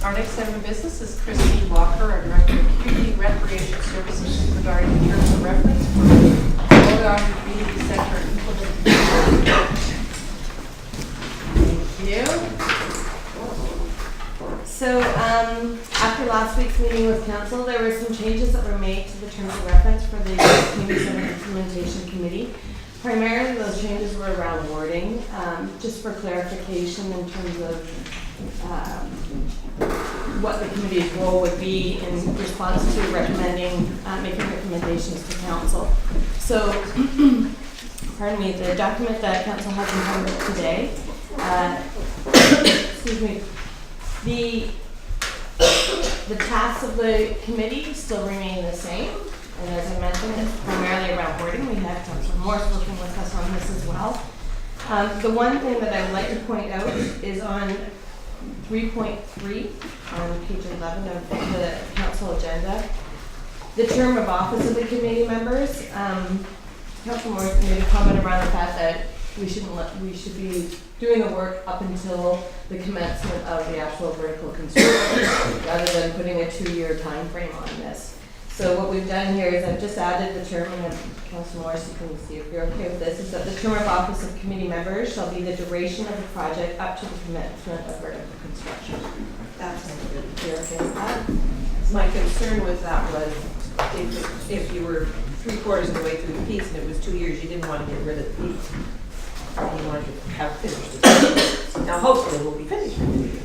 Our next item of business is Christine Walker, our Director of Community Recreation Services, regarding the terms of reference for Rhode Island Community Center implementation. Thank you. So after last week's meeting with council, there were some changes that were made to the terms of reference for the Community Center Implementation Committee. Primarily, those changes were around wording, just for clarification in terms of what the committee's role would be in response to recommending, making recommendations to council. So, pardon me, the document that council has in front of it today, excuse me, the tasks of the committee still remain the same. And as I mentioned, it's primarily around wording. We have Councillor Morse working with us on this as well. The one thing that I would like to point out is on 3.3 on page 11 of the council agenda. The term of office of the committee members. Councillor Morse made a comment around the fact that we should be doing the work up until the commencement of the actual vertical construction rather than putting a 2-year time frame on this. So what we've done here is I've just added the term, and Councillor Morris, you can see if you're okay with this, is that the term of office of committee members shall be the duration of the project up to the commencement of vertical construction. That's good. You're okay with that? My concern with that was if you were 3/4 of the way through the piece and it was 2 years, you didn't want to get rid of the piece. You wanted to have finished it. Now hopefully we'll be finished in 2 years.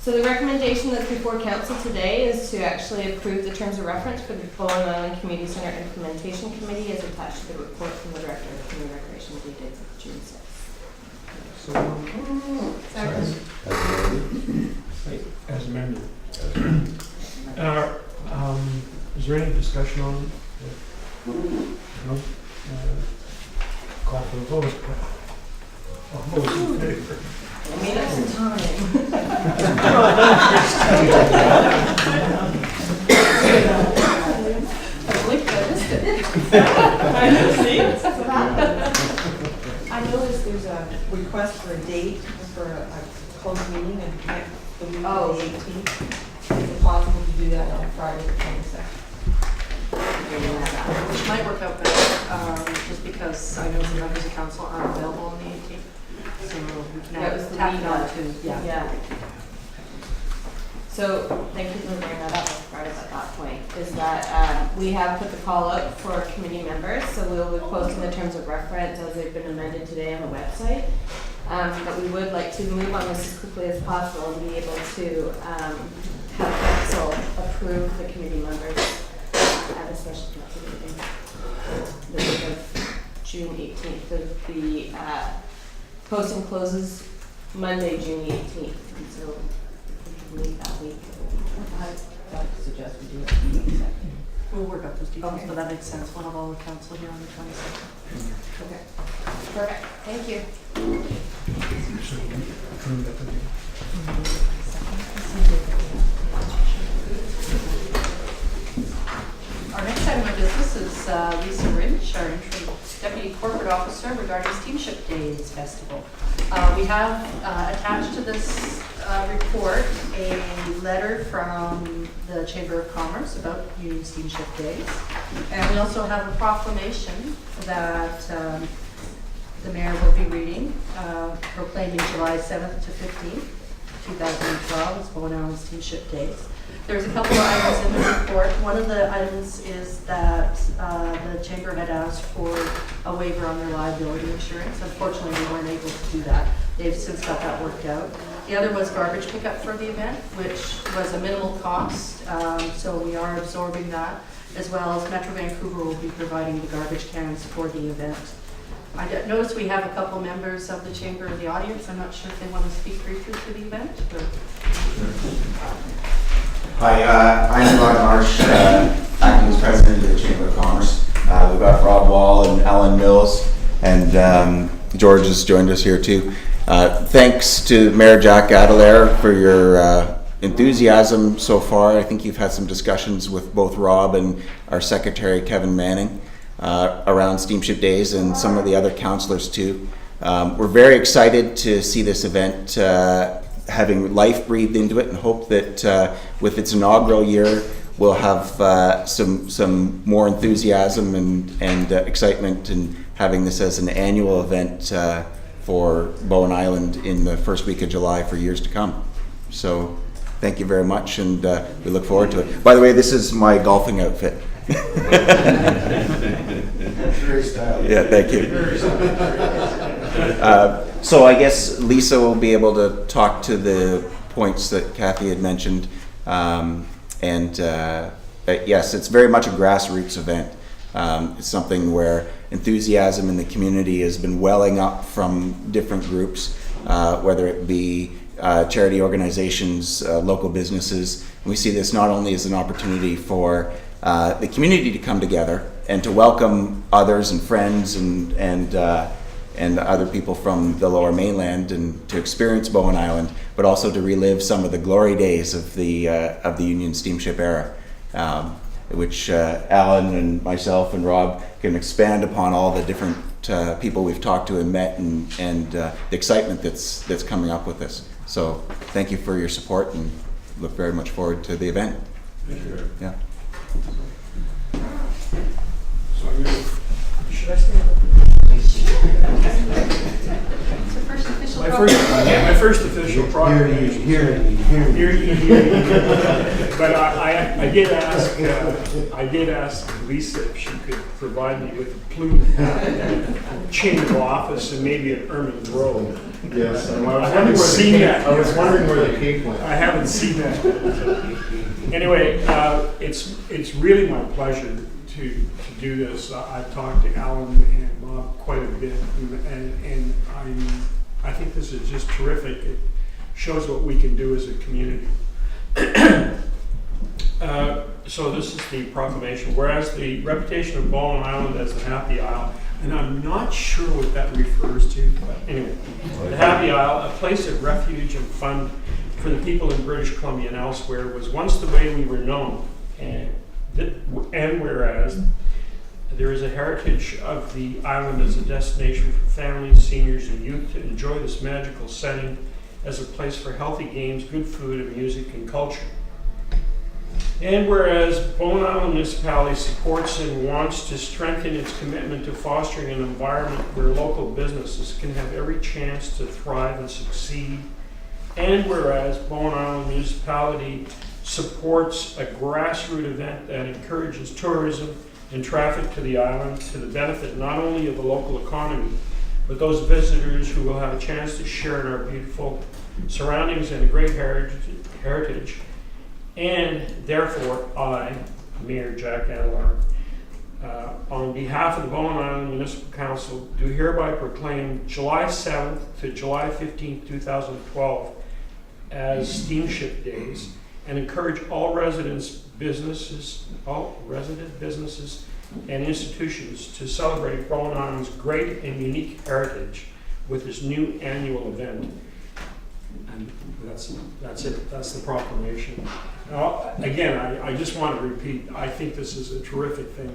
So the recommendation that's before council today is to actually approve the terms of reference for the Bowen Island Community Center Implementation Committee as attached to the report from the Director of Community Recreation dated June 6th. As amended. Is there any discussion on it? No? Call for the vote. All those in favor? Made up some time. I noticed there's a request for a date for a closed meeting and the week of the 18th. Is it possible to do that on Friday the 22nd? Which might work out better, just because I know some members of council aren't available on the 18th. So we can That was the tap week it on of. to, Yeah. So thank you for bringing that up as part of at that point, is that we have put the call out for committee members, so we'll be posting the terms of reference as they've been amended today on the website. But we would like to move on this as quickly as possible and be able to have council approve the committee members at a special council meeting. The week of June 18th. The posting closes Monday, June 18th, and so we can meet that week. I'd suggest we do it. we'll work out those details, Okay. but that makes sense. We'll have all the council here on the 22nd. Okay. Perfect. Thank you. Should we approve that? Our next item of business is Lisa Rinch, our interim deputy corporate officer regarding Steamship Days Festival. We have attached to this report a letter from the Chamber of Commerce about Union Steamship Days. And we also have a proclamation that the mayor will be reading, proclaiming July 7th to 15th, 2012 as Bowen Island Steamship Days. There's a couple of items in the report. One of the items is that the chamber had asked for a waiver on their liability insurance. Unfortunately, they weren't able to do that. They've since got that worked out. The other was garbage pickup for the event, which was a minimal cost, so we are absorbing that, as well as Metro Vancouver will be providing the garbage cans for the event. I noticed we have a couple members of the chamber in the audience. I'm not sure if they want to speak briefly to the event. Or... Hi, I'm Rod Marsh, acting as president of the Chamber of Commerce. We've got Rob Wall and Alan Mills, and George has joined us here too. Thanks to Mayor Jack Adelaire for your enthusiasm so far. I think you've had some discussions with both Rob and our secretary, Kevin Manning, around Steamship Days and some of the other councillors too. We're very excited to see this event having life breathed into it, and hope that with its inaugural year, we'll have some more enthusiasm and excitement in having this as an annual event for Bowen Island in the first week of July for years to come. So thank you very much, and we look forward to it. By the way, this is my golfing outfit. Very stylish. Yeah, thank you. So I guess Lisa will be able to talk to the points that Kathy had mentioned. Yes, it's very much a grassroots event. It's something where enthusiasm in the community has been welling up from different groups, whether it be charity organizations, local businesses. We see this not only as an opportunity for the community to come together and to welcome others and friends and other people from the Lower Mainland and to experience Bowen Island, but also to relive some of the glory days of the Union Steamship era, which Alan and myself and Rob can expand upon all the different people we've talked to and met, and the excitement that's coming up with this. So thank you for your support, and look very much forward to the event. Thank you. Yeah. So I'm gonna, should I stand up? It's the first official. My first official proclamation. Hear ye. But I did ask Lisa if she could provide me with a plume hat, chain of office, and maybe an ermine robe. Yes, I haven't seen that. I was wondering where the cake went. I haven't seen that. Anyway, it's really my pleasure to do this. I've talked to Alan and Bob quite a bit, and I think this is just terrific. It shows what we can do as a community. So this is the proclamation. Whereas the reputation of Bowen Island as the Happy Isle, and I'm not sure what that refers to, but anyway, the Happy Isle, a place of refuge and fun for the people in British Columbia and elsewhere, was once the way we were known. And whereas there is a heritage of the island as a destination for families, seniors, and youth to enjoy this magical setting as a place for healthy games, good food, and music and culture. And whereas Bowen Island Municipality supports and wants to strengthen its commitment to fostering an environment where local businesses can have every chance to thrive and succeed. And whereas Bowen Island Municipality supports a grassroots event that encourages tourism and traffic to the island to the benefit not only of the local economy, but those visitors who will have a chance to share in our beautiful surroundings and a great heritage. And therefore, I, Mayor Jack Adelar, on behalf of the Bowen Island Municipal Council, do hereby proclaim July 7th to July 15th, 2012 as Steamship Days, and encourage all resident businesses and institutions to celebrate Bowen Island's great and unique heritage with this new annual event. And that's it. That's the proclamation. Now, again, I just want to repeat, I think this is a terrific thing,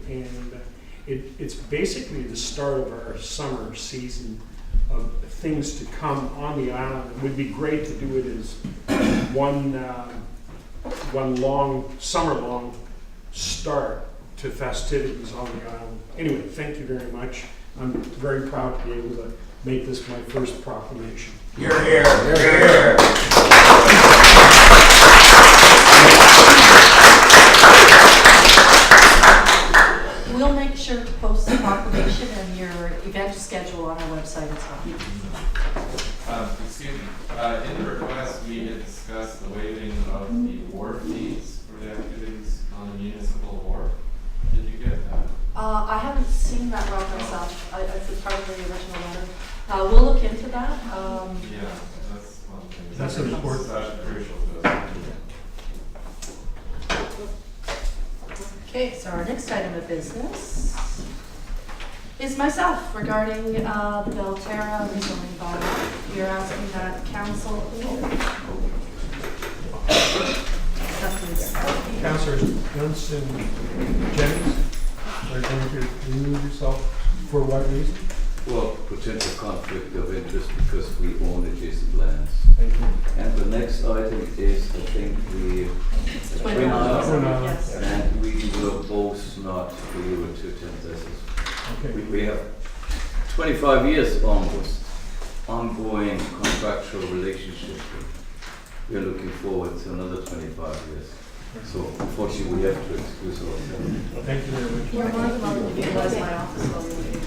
and it's basically the start of our summer season of things to come on the island. It would be great to do it as one long, summer-long start to festivities on the island. Anyway, thank you very much. I'm very proud to be able to make this my first proclamation. You're here. You're here. We'll make sure to post the proclamation and your event schedule on our website as well. Excuse me. In the request, we had discussed the waiving of the wharf fees for the activities on the municipal wharf. Did you get that? I haven't seen that route myself. It's part of the original letter. We'll look into that. Yeah, that's one thing. That's an important. That's crucial to us. Okay, so our next item of business is myself regarding the Belterra rezoning bylaw. We are asking that council Councillors Johnson and Jennings are going to remove yourself for what reason? Well, potential conflict of interest because we own adjacent lands. Thank you. And the next item is, I think, the Twin Isles. Yes. And we will both not be able to attend this. Okay. We have 25 years almost ongoing contractual relationship. We are looking forward to another 25 years. So unfortunately, we have to excuse ourselves. Thank you very much. You're more than welcome to utilize my office while we're waiting.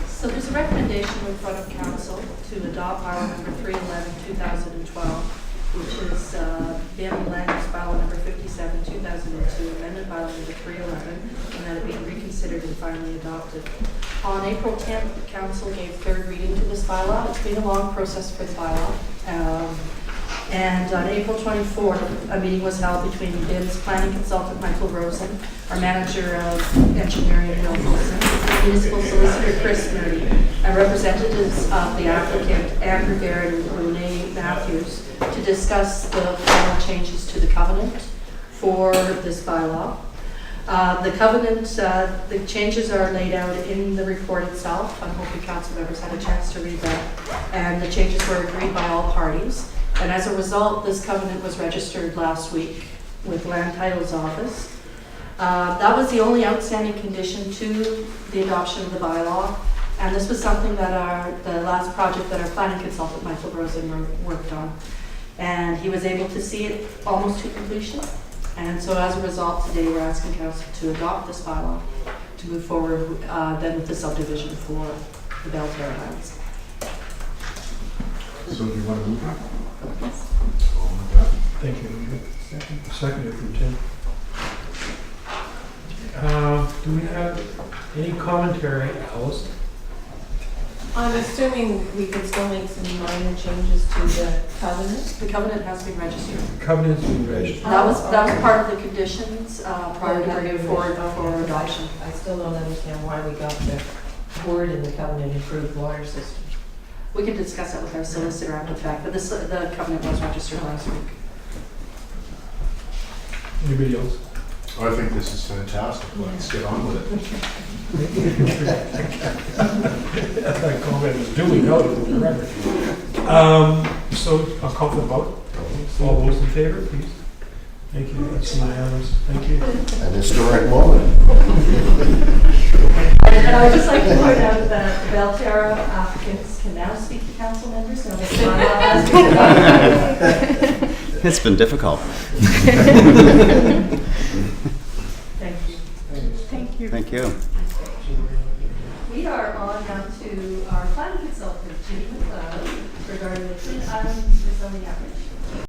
So there's a recommendation in front of council to adopt bylaw number 311, 2012, which is BIM land use bylaw number 57, 2002, amended bylaw number 311, and that it be reconsidered and finally adopted. On April 10th, the council gave third reading to this bylaw. It's been a long process for the bylaw. And on April 24th, a meeting was held between BIM's planning consultant, Michael Rosen, our manager of engineering, Bill Wilson, municipal solicitor, Chris Moody, and representatives of the applicant, Anne Rivera and Renee Matthews, to discuss the final changes to the covenant for this bylaw. The covenant, the changes are laid out in the report itself. I'm hoping council members had a chance to read that. And the changes were agreed by all parties. And as a result, this covenant was registered last week with Land Titles Office. That was the only outstanding condition to the adoption of the bylaw. And this was something that the last project that our planning consultant, Michael Rosen, worked on. And he was able to see it almost to completion. And so as a result, today we're asking council to adopt this bylaw to move forward then with the subdivision for the Belterra lands. So do you want to move it? Thank you. Second from Tim. Do we have any commentary, Alice? I'm assuming we could still make some minor changes to the covenant. The covenant has been registered. Covenant's been registered. That was part of the conditions prior to bringing forward for adoption. I still don't understand why we got the word in the covenant improved water system. We can discuss that with our solicitor after the fact, but the covenant was registered last week. Anybody else? I think this is fantastic. Let's get on with it. That comment is duly noted in the record. So I'll call for the vote. All those in favor, please. Thank you. That's unanimous. Thank you. An historic moment. And I would just like to point out that the Belterra applicants can now speak to council members. So they can It's been difficult. Thank you. Thank you. Thank you. We are on now to our planning consultant, Jim McLeod, regarding the Twin Islands zoning application.